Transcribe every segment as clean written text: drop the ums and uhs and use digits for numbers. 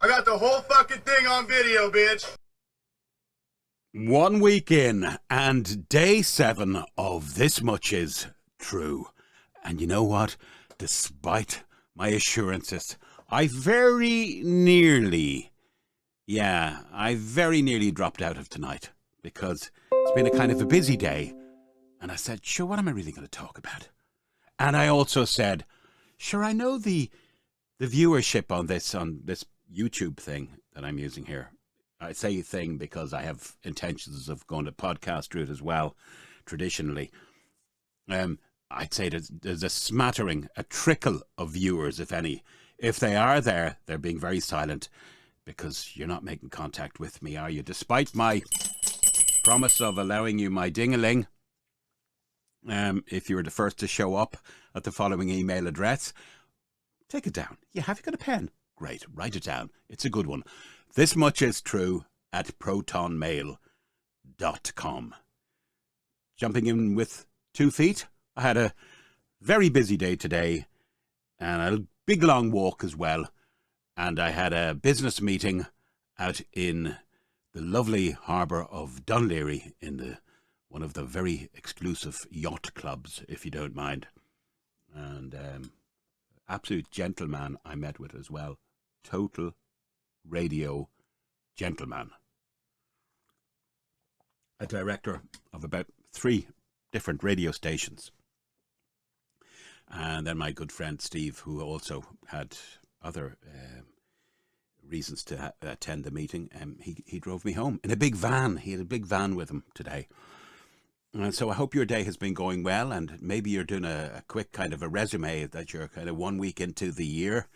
I got the whole fucking thing on video, bitch. 1 week in, and day 7 of This Much Is True. And you know what? Despite my assurances, I very nearly dropped out of tonight because it's been a kind of a busy day. And I said, sure, what am I really going to talk about? And I also said, sure, I know the viewership on this YouTube thing that I'm using here. I say thing because I have intentions of going to podcast route as well, traditionally. I'd say there's a smattering, a trickle of viewers, if any. If they are there, they're being very silent because you're not making contact with me, are you? Despite my promise of allowing you my ding-a-ling, if you were the first to show up at the following email address, take it down. Yeah, have you got a pen? Great, write it down. It's a good one. This much is true at protonmail.com. Jumping in with 2 feet, I had a very busy day today and a big long walk as well. And I had a business meeting out in the lovely harbour of Dunleary in one of the very exclusive yacht clubs, if you don't mind. And absolute gentleman I met with as well. Total radio gentleman. A director of about 3 different radio stations. And then my good friend Steve, who also had other reasons to attend the meeting, he drove me home in a big van. He had a big van with him today. And so I hope your day has been going well, and maybe you're doing a quick kind of a resume that you're kind of 1 week into the year,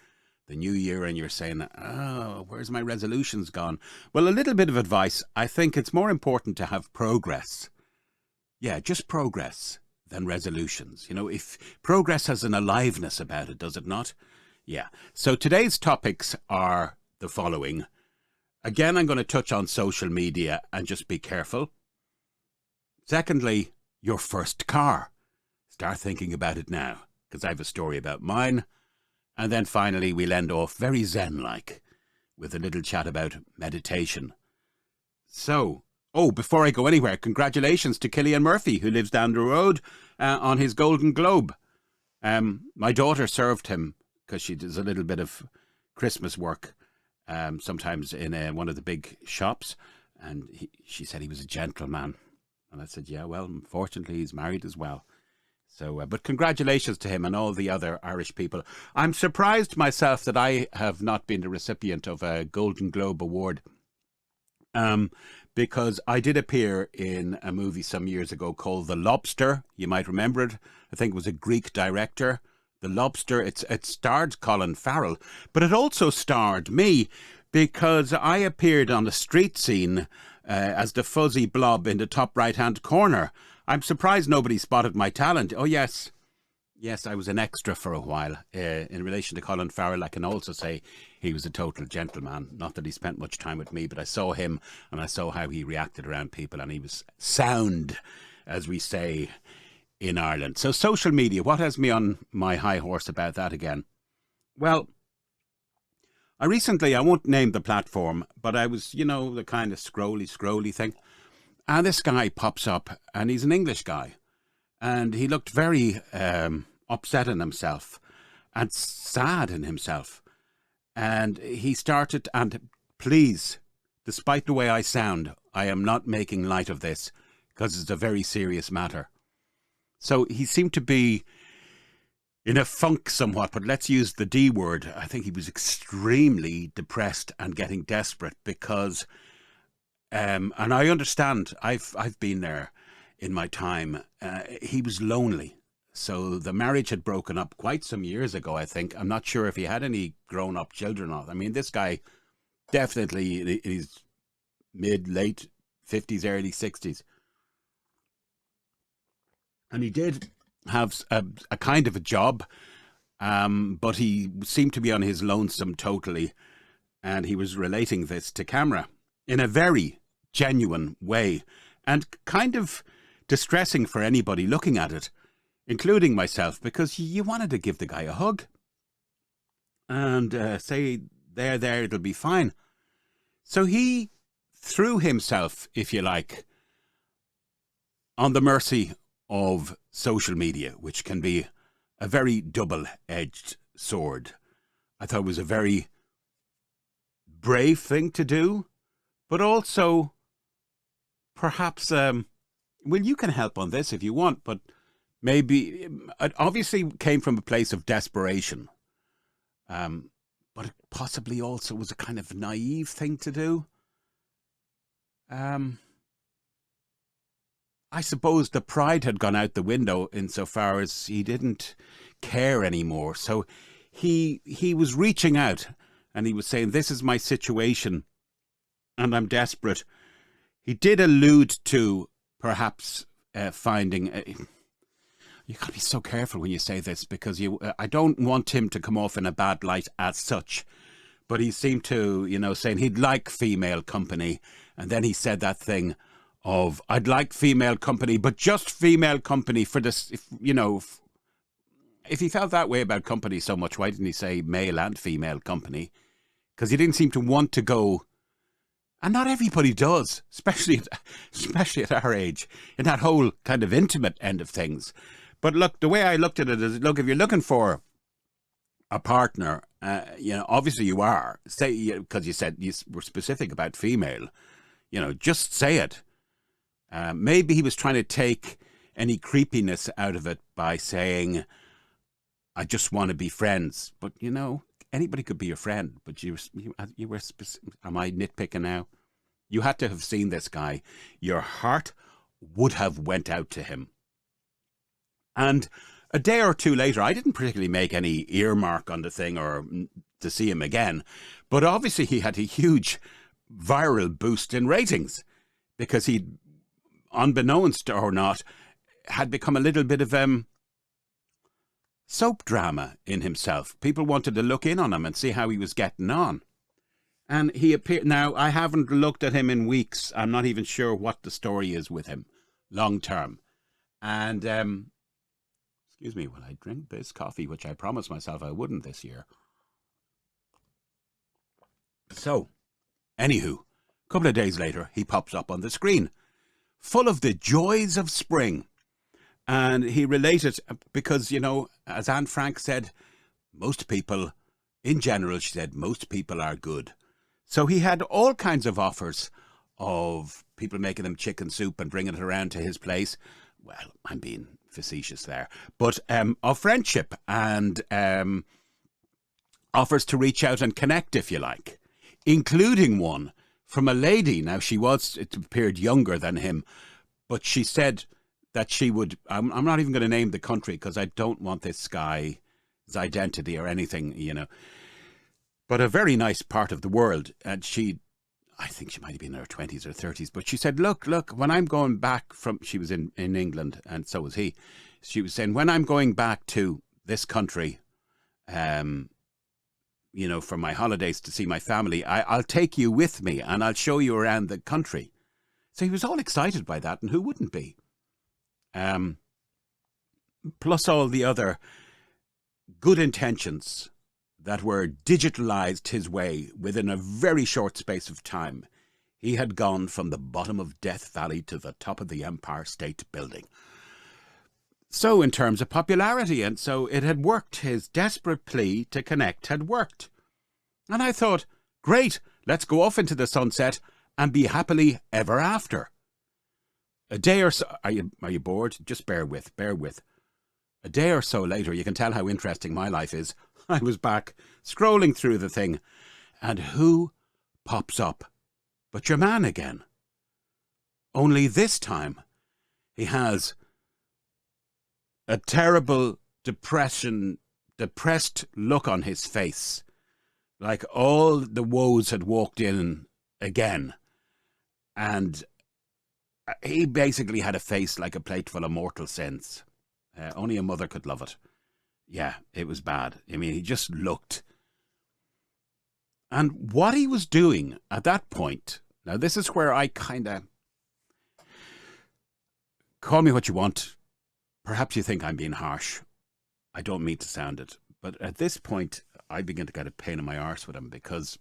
the new year, and you're saying, oh, where's my resolutions gone? Well, a little bit of advice. I think it's more important to have progress. Yeah, just progress than resolutions. You know, if progress has an aliveness about it, does it not? Yeah. So today's topics are the following. Again, I'm going to touch on social media and just be careful. Secondly, your first car. Start thinking about it now, because I have a story about mine. And then finally, we'll end off very zen-like with a little chat about meditation. So, before I go anywhere, congratulations to Cillian Murphy, who lives down the road, on his Golden Globe. My daughter served him because she does a little bit of Christmas work, sometimes in one of the big shops. And she said he was a gentleman. And I said, yeah, well, unfortunately, he's married as well. So, but congratulations to him and all the other Irish people. I'm surprised myself that I have not been the recipient of a Golden Globe Award. Because I did appear in a movie some years ago called The Lobster. You might remember it. I think it was a Greek director. The Lobster, it starred Colin Farrell, but it also starred me because I appeared on the street scene as the fuzzy blob in the top right-hand corner. I'm surprised nobody spotted my talent. Oh, yes. Yes, I was an extra for a while. In relation to Colin Farrell, I can also say he was a total gentleman. Not that he spent much time with me, but I saw him and I saw how he reacted around people, and he was sound, as we say in Ireland. So social media, what has me on my high horse about that again? Well, I won't name the platform, but I was, the kind of scrolly thing. And this guy pops up, and he's an English guy. And he looked very upset in himself and sad in himself. And he started, and please, despite the way I sound, I am not making light of this because it's a very serious matter. So he seemed to be in a funk somewhat, but let's use the D word. I think he was extremely depressed and getting desperate because, and I understand, I've been there in my time. He was lonely. So the marriage had broken up quite some years ago, I think. I'm not sure if he had any grown-up children or not. I mean, this guy definitely in his late 50s, early 60s. And he did have a kind of a job, but he seemed to be on his lonesome totally. And he was relating this to camera in a very genuine way and kind of distressing for anybody looking at it, including myself, because you wanted to give the guy a hug and say there, it'll be fine. So he threw himself, if you like, on the mercy of social media, which can be a very double-edged sword. I thought it was a very brave thing to do, but also perhaps, well, you can help on this if you want, but maybe it obviously came from a place of desperation, but it possibly also was a kind of naive thing to do. I suppose the pride had gone out the window insofar as he didn't care anymore. So he was reaching out and he was saying, this is my situation and I'm desperate. He did allude to perhaps finding... you got to be so careful when you say this, because I don't want him to come off in a bad light as such. But he seemed to, saying he'd like female company. And then he said that thing of, I'd like female company, but just female company for this, if he felt that way about company so much, why didn't he say male and female company? Because he didn't seem to want to go, and not everybody does, especially at our age, in that whole kind of intimate end of things. But look, the way I looked at it is, look, if you're looking for a partner, obviously you are, say, because you said you were specific about female, just say it. Maybe he was trying to take any creepiness out of it by saying, I just want to be friends. But, anybody could be your friend. But you were specific. Am I nitpicking now? You had to have seen this guy. Your heart would have went out to him. And a day or two later, I didn't particularly make any earmark on the thing or to see him again. But obviously he had a huge viral boost in ratings because he, unbeknownst or not, had become a little bit of soap drama in himself. People wanted to look in on him and see how he was getting on. And he appeared... Now, I haven't looked at him in weeks. I'm not even sure what the story is with him long term. And, excuse me while I drink this coffee, which I promised myself I wouldn't this year. So, anywho, a couple of days later, he pops up on the screen, full of the joys of spring. And he related, because, as Anne Frank said, most people, in general, she said, most people are good. So he had all kinds of offers of people making him chicken soup and bringing it around to his place. Well, I'm being facetious there. But of friendship and offers to reach out and connect, if you like, including one from a lady. Now, it appeared younger than him, but she said that she would, I'm not even going to name the country because I don't want this guy's identity or anything, but a very nice part of the world. And I think she might have been in her 20s or 30s, but she said, look, when I'm going back she was in England and so was he. She was saying, when I'm going back to this country, for my holidays to see my family, I'll take you with me and I'll show you around the country. So he was all excited by that, and who wouldn't be? Plus all the other good intentions that were digitalized his way within a very short space of time. He had gone from the bottom of Death Valley to the top of the Empire State Building. So in terms of popularity, and so it had worked. His desperate plea to connect had worked. And I thought, great, let's go off into the sunset and be happily ever after. A day or so... Are you bored? Just bear with. A day or so later, you can tell how interesting my life is. I was back scrolling through the thing, and who pops up but your man again? Only this time, he has a terrible depressed look on his face, like all the woes had walked in again. And he basically had a face like a plate full of mortal sins. Only a mother could love it. Yeah, it was bad. I mean, he just looked. And what he was doing at that point, now this is where I kind of... Call me what you want. Perhaps you think I'm being harsh. I don't mean to sound it. But at this point, I begin to get a pain in my arse with him because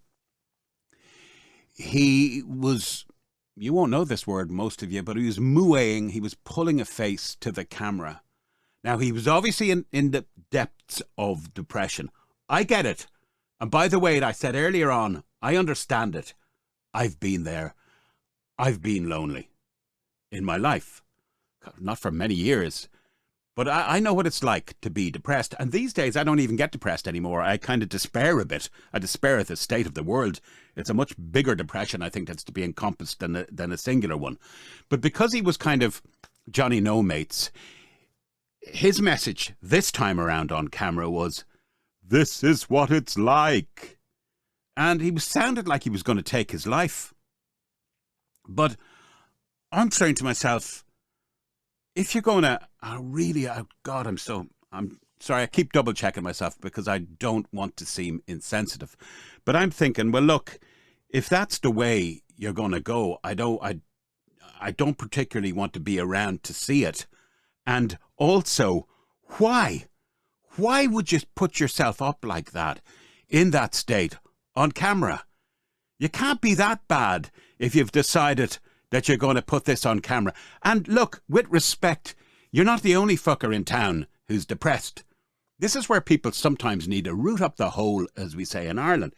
he was, you won't know this word, most of you, but he was mooing, he was pulling a face to the camera. Now, he was obviously in the depths of depression. I get it. And by the way, I said earlier on, I understand it. I've been there. I've been lonely in my life. Not for many years. But I know what it's like to be depressed. And these days, I don't even get depressed anymore. I kind of despair a bit. I despair at the state of the world. It's a much bigger depression, I think, that's to be encompassed than a singular one. But because he was kind of Johnny No Mates, his message this time around on camera was, "This is what it's like." And he sounded like he was going to take his life. But I'm saying to myself, if you're going to, God, I'm sorry, I keep double checking myself because I don't want to seem insensitive. But I'm thinking, well, look, if that's the way you're going to go, I don't particularly want to be around to see it. And also, why? Why would you put yourself up like that, in that state, on camera? You can't be that bad if you've decided that you're going to put this on camera. And look, with respect, you're not the only fucker in town who's depressed. This is where people sometimes need to root up the hole, as we say in Ireland.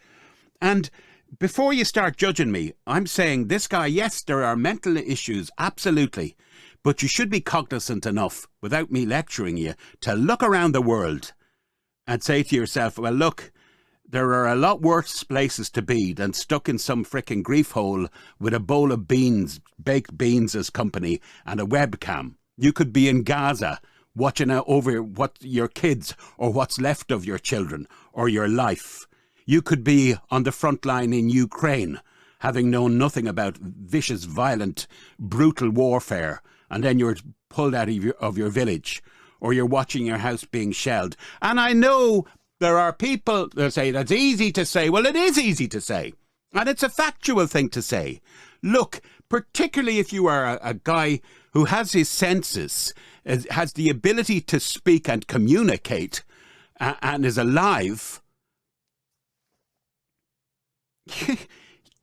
And before you start judging me, I'm saying this guy, yes, there are mental issues, absolutely. But you should be cognizant enough, without me lecturing you, to look around the world and say to yourself, well, look, there are a lot worse places to be than stuck in some frickin' grief hole with a bowl of beans, baked beans as company, and a webcam. You could be in Gaza watching over what your kids or what's left of your children or your life. You could be on the front line in Ukraine, having known nothing about vicious, violent, brutal warfare, and then you're pulled out of your village, or you're watching your house being shelled. And I know there are people that say that's easy to say. Well, it is easy to say. And it's a factual thing to say. Look, particularly if you are a guy who has his senses, has the ability to speak and communicate, and is alive,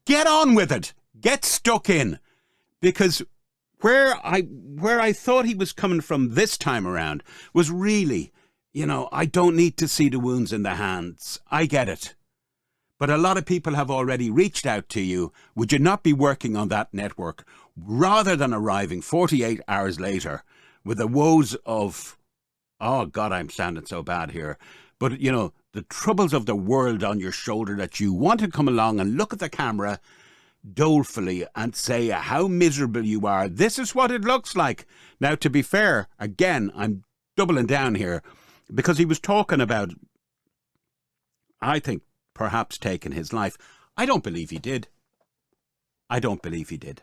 get on with it. Get stuck in. Because where I thought he was coming from this time around was really, I don't need to see the wounds in the hands. I get it. But a lot of people have already reached out to you. Would you not be working on that network rather than arriving 48 hours later with the woes of, oh God, I'm sounding so bad here, but the troubles of the world on your shoulder, that you want to come along and look at the camera dolefully and say how miserable you are. This is what it looks like. Now, to be fair, again, I'm doubling down here, because he was talking about, I think, perhaps taking his life. I don't believe he did. I don't believe he did.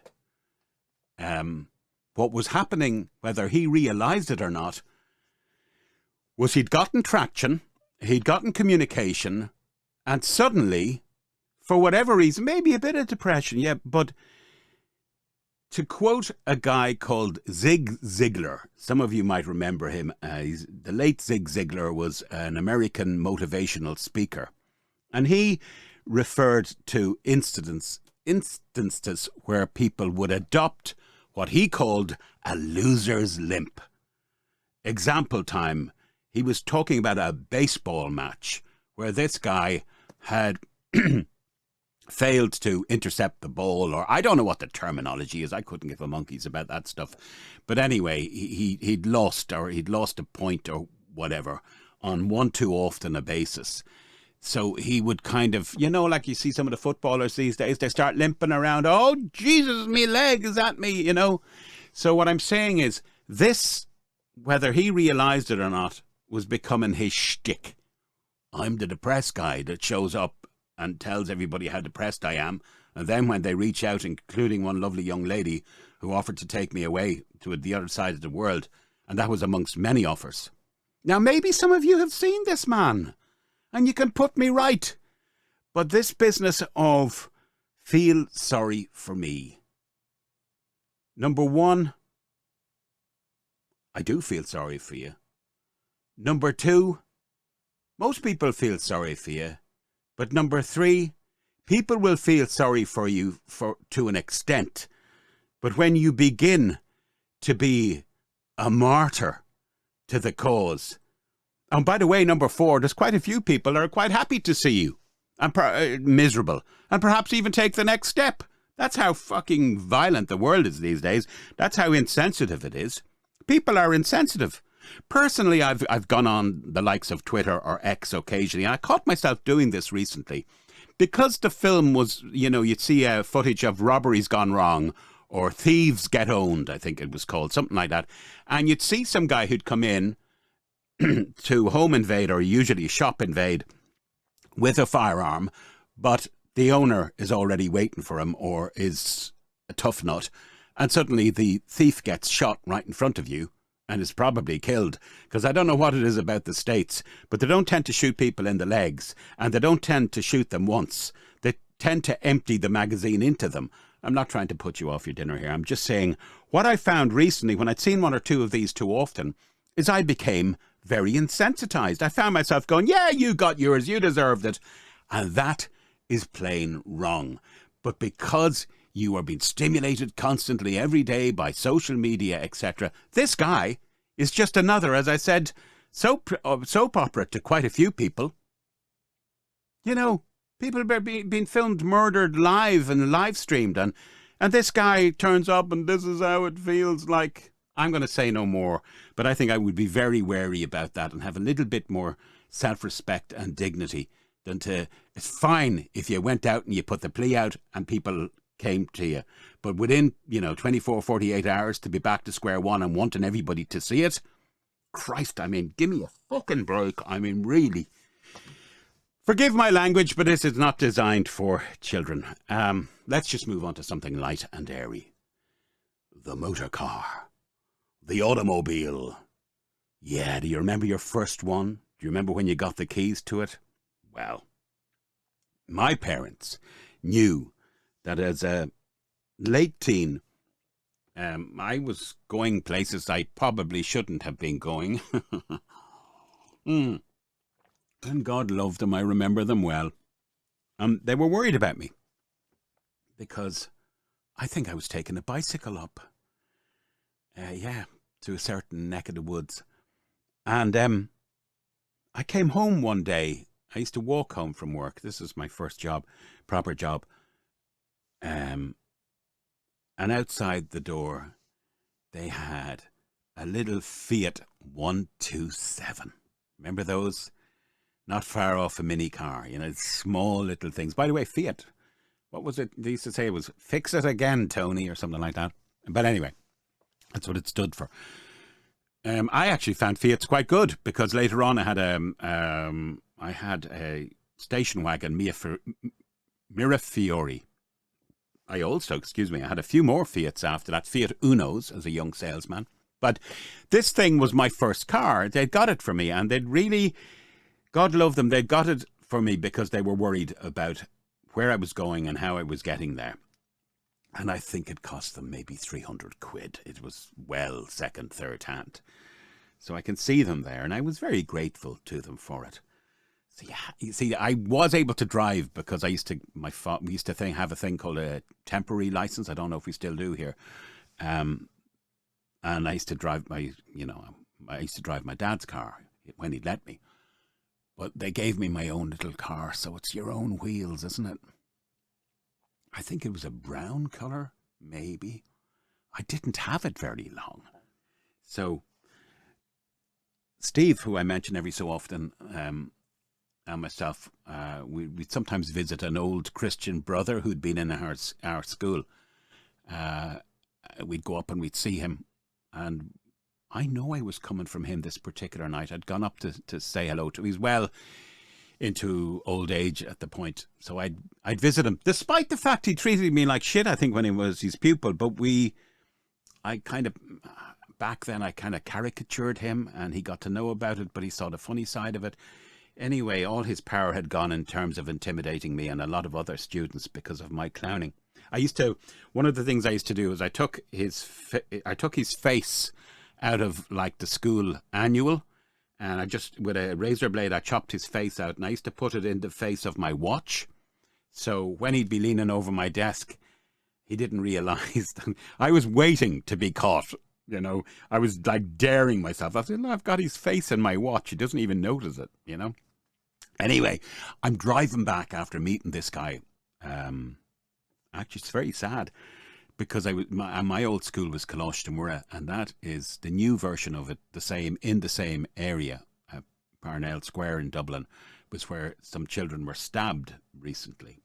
What was happening, whether he realised it or not, was he'd gotten traction, he'd gotten communication, and suddenly, for whatever reason, maybe a bit of depression, yeah, but to quote a guy called Zig Ziglar, some of you might remember him, the late Zig Ziglar was an American motivational speaker, and he referred to instances where people would adopt what he called a loser's limp. Example time, he was talking about a baseball match where this guy had failed to intercept the ball, or I don't know what the terminology is. I couldn't give a monkey's about that stuff. But anyway, he'd lost a point or whatever on one too often a basis. So he would kind of, like you see some of the footballers these days, they start limping around. Oh, Jesus, me leg, is that me, So what I'm saying is, this, whether he realised it or not, was becoming his shtick. I'm the depressed guy that shows up and tells everybody how depressed I am. And then when they reach out, including one lovely young lady who offered to take me away to the other side of the world, and that was amongst many offers. Now, maybe some of you have seen this man, and you can put me right. But this business of feel sorry for me. Number one, I do feel sorry for you. Number two, most people feel sorry for you. But number three, people will feel sorry for you to an extent. But when you begin to be a martyr to the cause, and by the way, number four, there's quite a few people that are quite happy to see you and miserable, and perhaps even take the next step. That's how fucking violent the world is these days. That's how insensitive it is. People are insensitive. Personally, I've gone on the likes of Twitter or X occasionally, and I caught myself doing this recently. Because the film was, you'd see footage of robberies gone wrong, or thieves get owned, I think it was called, something like that. And you'd see some guy who'd come in to home invade, or usually shop invade, with a firearm, but the owner is already waiting for him or is a tough nut, and suddenly the thief gets shot right in front of you and is probably killed. Because I don't know what it is about the States, but they don't tend to shoot people in the legs, and they don't tend to shoot them once. They tend to empty the magazine into them. I'm not trying to put you off your dinner here. I'm just saying what I found recently when I'd seen one or two of these too often is I became very insensitized. I found myself going, yeah, you got yours, you deserved it. And that is plain wrong. But because you are being stimulated constantly every day by social media, etc., this guy is just another, as I said, soap opera to quite a few people. People are being filmed, murdered live and live streamed, and this guy turns up and this is how it feels like. I'm going to say no more, but I think I would be very wary about that and have a little bit more self-respect and dignity than to... It's fine if you went out and you put the plea out and people came to you, but within, 24, 48 hours to be back to square one and wanting everybody to see it, Christ, give me a fucking break. Really. Forgive my language, but this is not designed for children. Let's just move on to something light and airy. The motor car. The automobile. Yeah, do you remember your first one? Do you remember when you got the keys to it? Well, my parents knew that as a late teen, I was going places I probably shouldn't have been going. And God loved them. I remember them well. They were worried about me because I think I was taking a bicycle up. To a certain neck of the woods. And I came home one day. I used to walk home from work. This was my first job, proper job. And outside the door, they had a little Fiat 127. Remember those? Not far off a mini car, small little things. By the way, Fiat, what was it? They used to say it was fix it again, Tony, or something like that. But anyway, that's what it stood for. I actually found Fiats quite good because later on I had a station wagon, Mirafiori. I had a few more Fiats after that, Fiat Unos as a young salesman. But this thing was my first car. They'd got it for me, and they'd really, God love them, they'd got it for me because they were worried about where I was going and how I was getting there. And I think it cost them maybe 300 quid. It was well second, third hand. So I can see them there, and I was very grateful to them for it. So yeah, you see, I was able to drive because we used to have a thing called a temporary license. I don't know if we still do here. And I used to drive my dad's car when he'd let me. But they gave me my own little car, so it's your own wheels, isn't it? I think it was a brown colour, maybe. I didn't have it very long. So Steve, who I mention every so often, and myself, we'd sometimes visit an old Christian brother who'd been in our school. We'd go up and we'd see him. And I know I was coming from him this particular night. I'd gone up to say hello to him. He's well into old age at the point. So I'd visit him, despite the fact he treated me like shit, I think, when he was his pupil. But back then I kind of caricatured him, and he got to know about it, but he saw the funny side of it. Anyway, all his power had gone in terms of intimidating me and a lot of other students because of my clowning. One of the things I used to do is I took his face out of like the school annual, And I just, with a razor blade, I chopped his face out, and I used to put it in the face of my watch. So when he'd be leaning over my desk, he didn't realize that I was waiting to be caught. You know, I was like daring myself. I said, no, I've got his face in my watch. He doesn't even notice it, you know. Anyway, I'm driving back after meeting this guy. Actually, it's very sad because my old school was Coláiste, and that is the new version of it, in the same area. Parnell Square in Dublin was where some children were stabbed recently.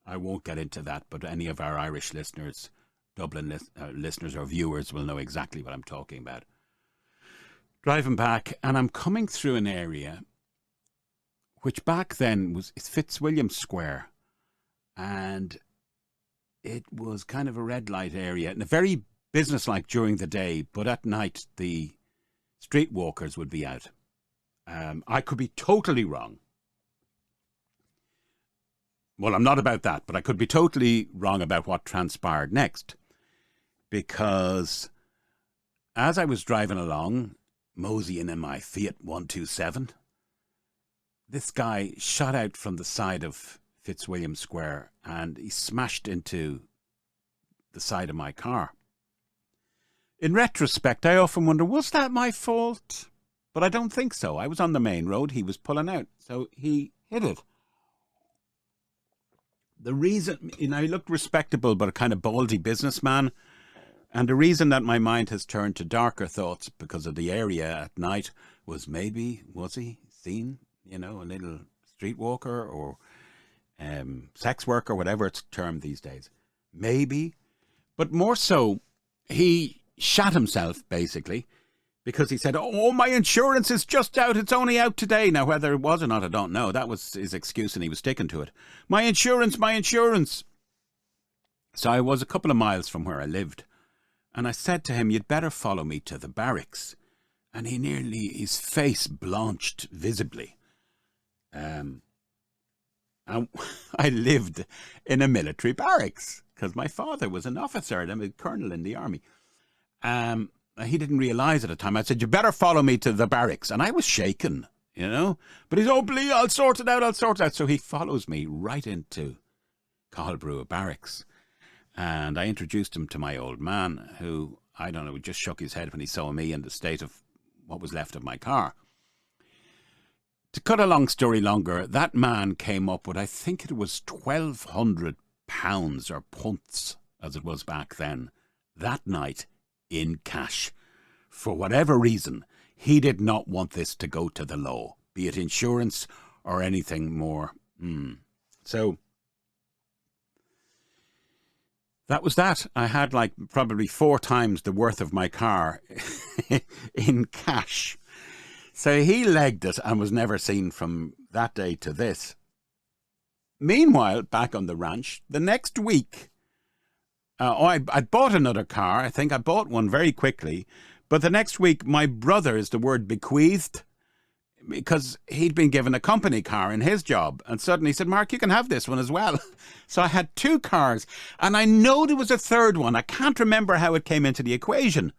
I won't get into that, but any of our Irish listeners, Dublin listeners or viewers will know exactly what I'm talking about. Driving back, and I'm coming through an area which back then was Fitzwilliam Square, and it was kind of a red light area and a very businesslike during the day, but at night the streetwalkers would be out. I could be totally wrong. Well, I'm not about that, but I could be totally wrong about what transpired next, because as I was driving along, moseying in my Fiat 127, this guy shot out from the side of Fitzwilliam Square and he smashed into the side of my car. In retrospect, I often wonder, was that my fault? But I don't think so. I was on the main road, he was pulling out, so he hit it. The reason, he looked respectable, but a kind of baldy businessman. And the reason that my mind has turned to darker thoughts because of the area at night was was he seen, a little streetwalker or sex worker, whatever it's termed these days? Maybe. But more so, he shot himself, basically, because he said, oh, my insurance is just out. It's only out today. Now, whether it was or not, I don't know. That was his excuse, and he was sticking to it. My insurance, my insurance. So I was a couple of miles from where I lived, and I said to him, you'd better follow me to the barracks. And his face blanched visibly. And I lived in a military barracks because my father was an officer and I'm a colonel in the army. He didn't realise at the time. I said, you better follow me to the barracks. And I was shaken, But he's, oh, please, I'll sort it out. So he follows me right into Cathal barracks. And I introduced him to my old man, who, I don't know, just shook his head when he saw me in the state of what was left of my car. To cut a long story longer, that man came up with, I think it was £1,200 or punts, as it was back then, that night in cash. For whatever reason, he did not want this to go to the law, be it insurance or anything more. So that was that. I had probably 4 times the worth of my car in cash. So he legged it and was never seen from that day to this. Meanwhile, back on the ranch, the next week, I bought another car. I think I bought one very quickly. But the next week, my brother, is the word bequeathed, because he'd been given a company car in his job. And suddenly he said, Mark, you can have this one as well. So I had 2 cars. And I know there was a third one. I can't remember how it came into the equation.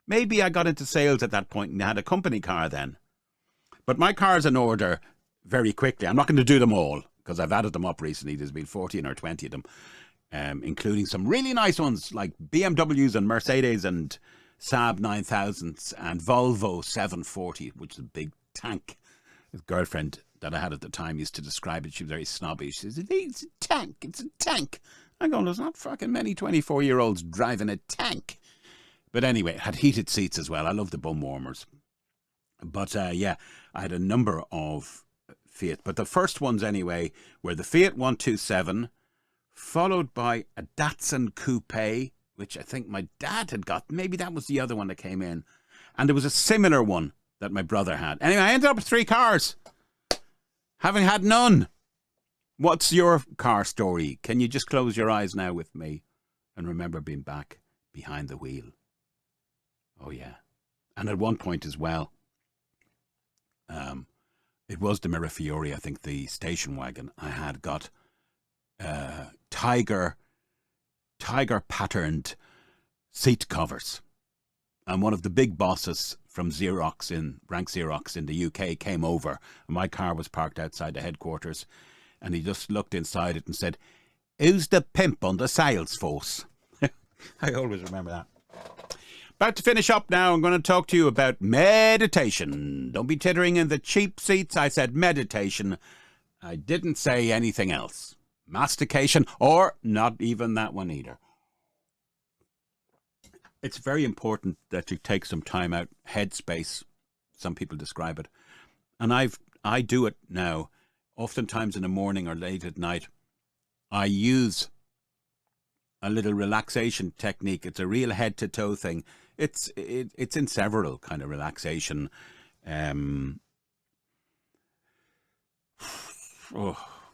Maybe I got into sales at that point and had a company car then. But my car's in order very quickly. I'm not going to do them all because I've added them up recently. There's been 14 or 20 of them, including some really nice ones like BMWs and Mercedes and Saab 9000s and Volvo 740, which is a big tank. His girlfriend that I had at the time used to describe it. She was very snobby. She says, it's a tank. It's a tank. I go, there's not fucking many 24-year-olds driving a tank. But anyway, it had heated seats as well. I love the bum warmers. But I had a number of Fiat. But the first ones anyway were the Fiat 127, followed by a Datsun Coupe, which I think my dad had got. Maybe that was the other one that came in. And there was a similar one that my brother had. Anyway, I ended up with 3 cars, having had none. What's your car story? Can you just close your eyes now with me and remember being back behind the wheel? Oh, yeah. And at one point as well, it was the Mirafiori, I think, the station wagon. I had got tiger patterned seat covers. And one of the big bosses from Rank Xerox in the UK came over. And my car was parked outside the headquarters. And he just looked inside it and said, "Who's the pimp on the sales force?" I always remember that. About to finish up now. I'm going to talk to you about meditation. Don't be tittering in the cheap seats. I said meditation. I didn't say anything else. Mastication, or not even that one either. It's very important that you take some time out, headspace, some people describe it. And I do it now, oftentimes in the morning or late at night. I use a little relaxation technique. It's a real head to toe thing. It's in several kind of relaxation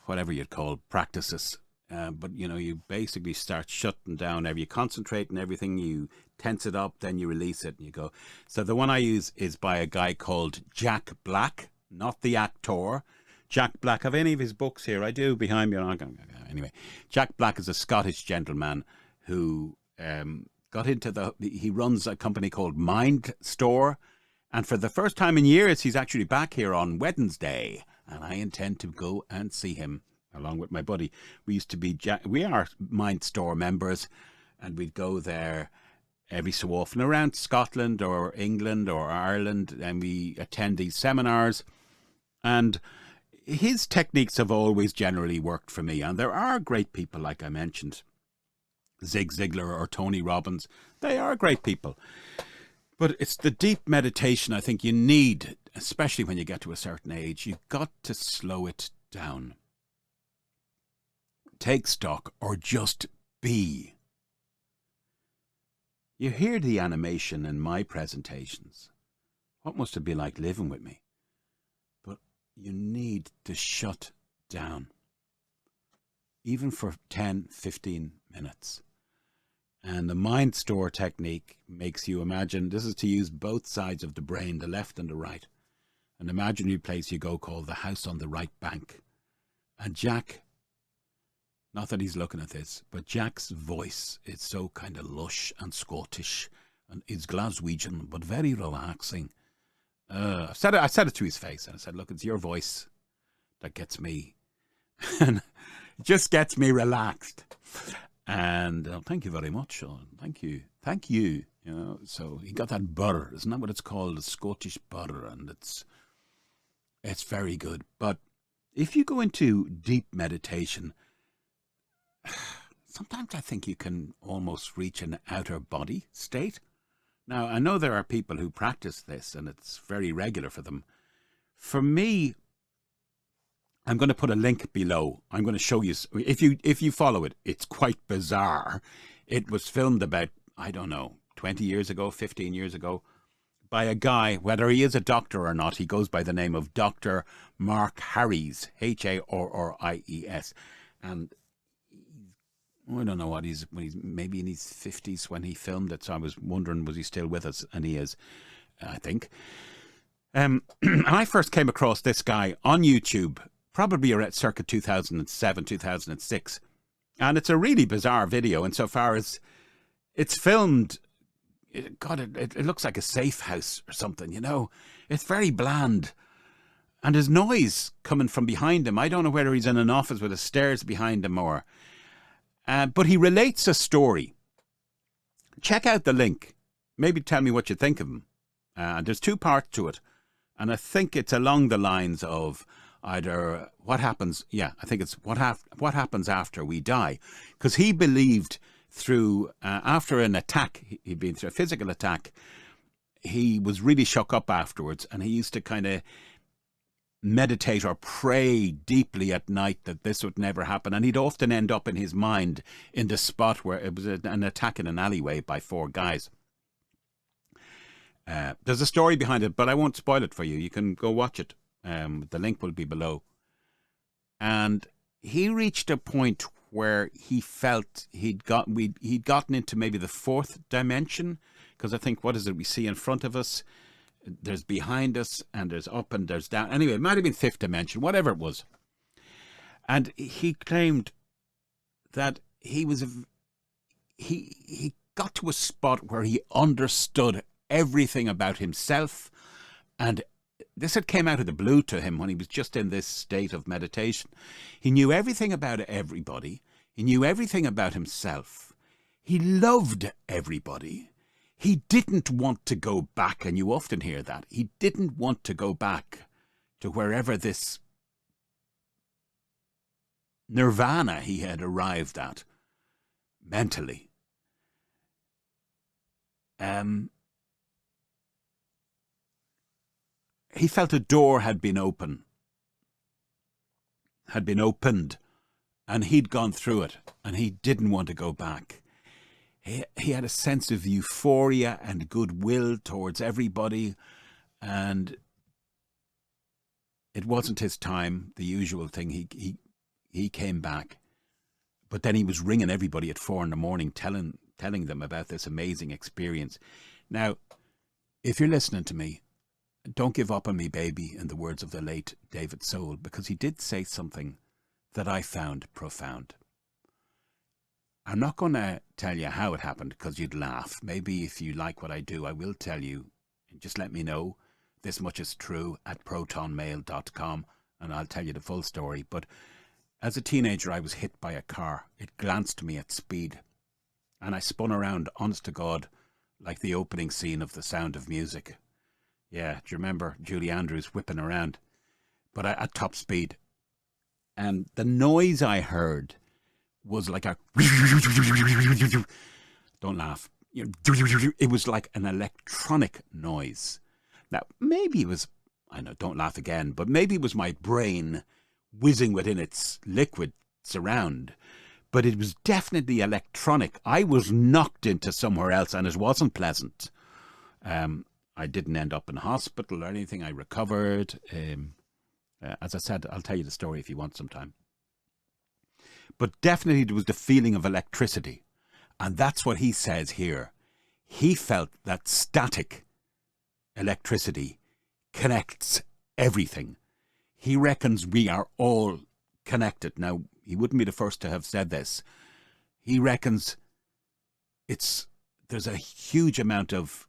whatever you'd call practices. But you basically start shutting down. You concentrate on everything, you tense it up, then you release it and you go. So the one I use is by a guy called Jack Black, not the actor. Jack Black. Have any of his books here? I do, behind me. Anyway, Jack Black is a Scottish gentleman who got into he runs a company called Mind Store. And for the first time in years, he's actually back here on Wednesday. And I intend to go and see him along with my buddy. We are Mind Store members, and we'd go there every so often around Scotland or England or Ireland, and we attend these seminars. And his techniques have always generally worked for me. And there are great people, like I mentioned, Zig Ziglar or Tony Robbins. They are great people. But it's the deep meditation I think you need, especially when you get to a certain age. You've got to slow it down. Take stock, or just be. You hear the animation in my presentations. What must it be like living with me? But you need to shut down, even for 10, 15 minutes. And the Mind Store technique makes you imagine, this is to use both sides of the brain, the left and the right. An imaginary place you go called the House on the Right Bank. And Jack, not that he's looking at this, but Jack's voice is so kind of lush and Scottish, and is Glaswegian, but very relaxing. I said it to his face, and I said, "Look, it's your voice that gets me, and it just gets me relaxed." And thank you very much, Sean. Thank you. So he got that butter, isn't that what it's called? The Scottish butter, and it's very good. But if you go into deep meditation, sometimes I think you can almost reach an outer body state. Now, I know there are people who practice this, and it's very regular for them. For me, I'm going to put a link below. I'm going to show you. If you follow it, it's quite bizarre. It was filmed about, 20 years ago, 15 years ago, by a guy, whether he is a doctor or not. He goes by the name of Dr. Mark Harries, Harries. And I don't know he's maybe in his 50s when he filmed it. So I was wondering, was he still with us? And he is, I think. And I first came across this guy on YouTube, probably around circa 2007, 2006. And it's a really bizarre video insofar as it's filmed. It looks like a safe house or something, It's very bland. And there's noise coming from behind him. I don't know whether he's in an office with the stairs behind him or... but he relates a story. Check out the link. Maybe tell me what you think of him. There's two parts to it. And I think it's along the lines of either what happens... Yeah, I think it's what happens after we die. Because he believed through... after an attack, he'd been through a physical attack, he was really shook up afterwards. And he used to kind of meditate or pray deeply at night that this would never happen. And he'd often end up in his mind in the spot where it was an attack in an alleyway by four guys. There's a story behind it, but I won't spoil it for you. You can go watch it. The link will be below. And he reached a point where he felt he'd gotten into maybe the fourth dimension, because I think, what is it we see in front of us? There's behind us, and there's up, and there's down. Anyway, it might have been fifth dimension, whatever it was. And he claimed that he got to a spot where he understood everything about himself. And this had came out of the blue to him when he was just in this state of meditation. He knew everything about everybody. He knew everything about himself. He loved everybody. He didn't want to go back, and you often hear that. He didn't want to go back to wherever this nirvana he had arrived at mentally. He felt a door had been opened, and he'd gone through it, and he didn't want to go back. He had a sense of euphoria and goodwill towards everybody, and it wasn't his time, the usual thing. He came back, but then he was ringing everybody at 4 a.m, telling them about this amazing experience. Now, if you're listening to me, don't give up on me, baby, in the words of the late David Soul, because he did say something that I found profound. I'm not going to tell you how it happened because you'd laugh. Maybe if you like what I do, I will tell you. Just let me know. This much is true at protonmail.com, and I'll tell you the full story. But as a teenager, I was hit by a car. It glanced me at speed, and I spun around, honest to God, like the opening scene of The Sound of Music. Yeah, do you remember Julie Andrews whipping around? But at top speed. And the noise I heard was like a... Don't laugh. It was like an electronic noise. Now, maybe it was... I know, don't laugh again. But maybe it was my brain whizzing within its liquid surround. But it was definitely electronic. I was knocked into somewhere else, and it wasn't pleasant. I didn't end up in hospital or anything. I recovered. As I said, I'll tell you the story if you want sometime. But definitely there was the feeling of electricity. And that's what he says here. He felt that static electricity connects everything. He reckons we are all connected. Now, he wouldn't be the first to have said this. He reckons there's a huge amount of...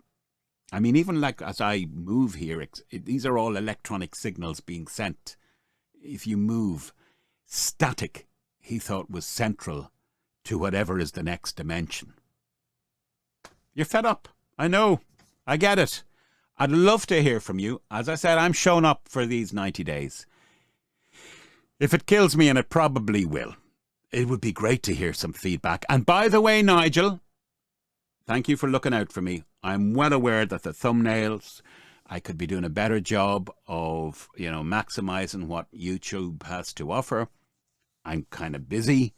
I mean, even like as I move here, these are all electronic signals being sent. If you move, static, he thought, was central to whatever is the next dimension. You're fed up. I know. I get it. I'd love to hear from you. As I said, I'm showing up for these 90 days. If it kills me, and it probably will, it would be great to hear some feedback. And by the way, Nigel, thank you for looking out for me. I'm well aware that the thumbnails, I could be doing a better job of, maximizing what YouTube has to offer. I'm kind of busy.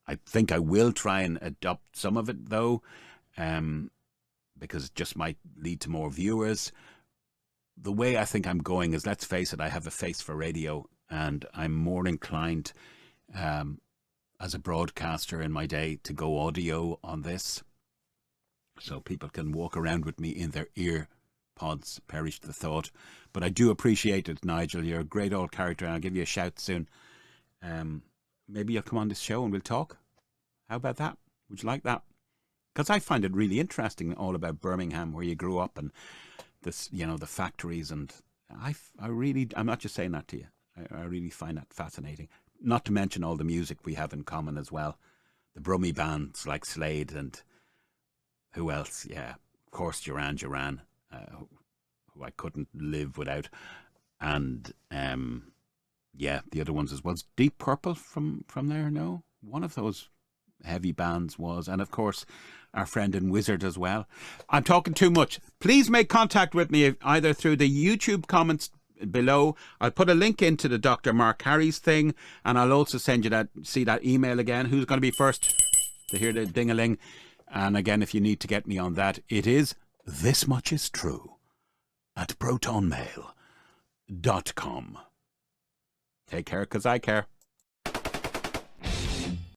I think I will try and adopt some of it, though, because it just might lead to more viewers. The way I think I'm going is, let's face it, I have a face for radio, and I'm more inclined, as a broadcaster in my day, to go audio on this. So people can walk around with me in their ear pods, perish the thought. But I do appreciate it, Nigel. You're a great old character, and I'll give you a shout soon. Maybe you'll come on this show and we'll talk. How about that? Would you like that? Because I find it really interesting, all about Birmingham, where you grew up, and this, the factories. And I'm not just saying that to you. I really find that fascinating. Not to mention all the music we have in common as well. The Brummy bands like Slade and... who else? Yeah, of course, Duran Duran, who I couldn't live without. And, the other ones as well. Deep Purple from there, no? One of those heavy bands was. And, of course, our friend in Wizard as well. I'm talking too much. Please make contact with me either through the YouTube comments below. I'll put a link into the Dr. Mark Harries thing, and I'll also send you that email again. Who's going to be first to hear the ding-a-ling? And again, if you need to get me on that, it is This Much Is True at protonmail.com. Take care, because I care.